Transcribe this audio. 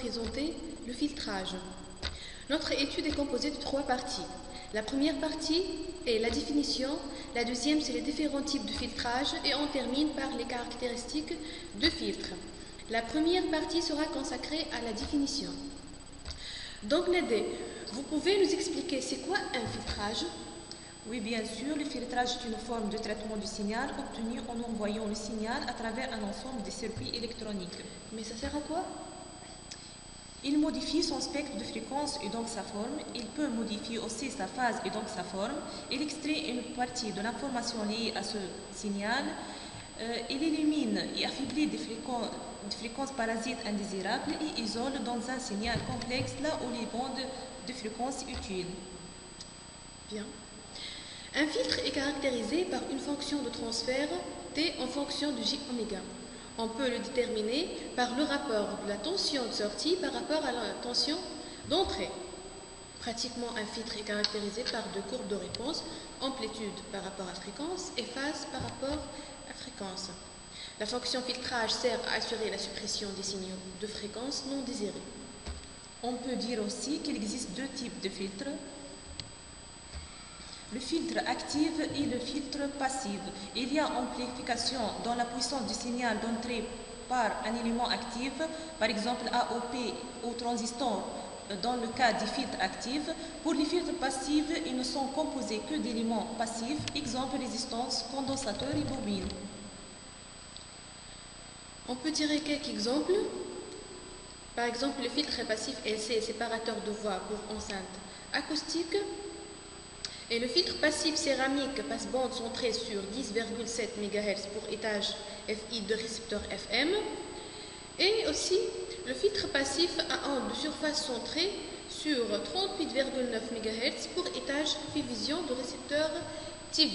présenter le filtrage. Notre étude est composée de 3 parties. La première partie est la définition, la deuxième c'est les différents types de filtrage et on termine par les caractéristiques de filtre. La première partie sera consacrée à la définition. Donc Nadé, vous pouvez nous expliquer c'est quoi un filtrage? Oui, bien sûr, le filtrage est une forme de traitement du signal obtenu en envoyant le signal à travers un ensemble de circuits électroniques. Mais ça sert à quoi? Il modifie son spectre de fréquence et donc sa forme. Il peut modifier aussi sa phase et donc sa forme. Il extrait une partie de l'information liée à ce signal. Il élimine et affaiblit des fréquences parasites indésirables et isole dans un signal complexe là où les bandes de fréquences utiles. Bien. Un filtre est caractérisé par une fonction de transfert T en fonction de J oméga. On peut le déterminer par le rapport de la tension de sortie par rapport à la tension d'entrée. Pratiquement, un filtre est caractérisé par 2 courbes de réponse, amplitude par rapport à fréquence et phase par rapport à fréquence. La fonction filtrage sert à assurer la suppression des signaux de fréquence non désirés. On peut dire aussi qu'il existe 2 types de filtres. Le filtre actif et le filtre passif. Il y a amplification dans la puissance du signal d'entrée par un élément actif, par exemple AOP ou transistor dans le cas des filtres actifs. Pour les filtres passifs, ils ne sont composés que d'éléments passifs, exemple résistance, condensateur et bobine. On peut tirer quelques exemples. Par exemple, le filtre passif LC, séparateur de voix pour enceinte acoustique. Et le filtre passif céramique passe-bande centré sur 10,7 MHz pour étage FI de récepteur FM. Et aussi le filtre passif à onde de surface centrée sur 38,9 MHz pour étage Fivision de récepteur TV.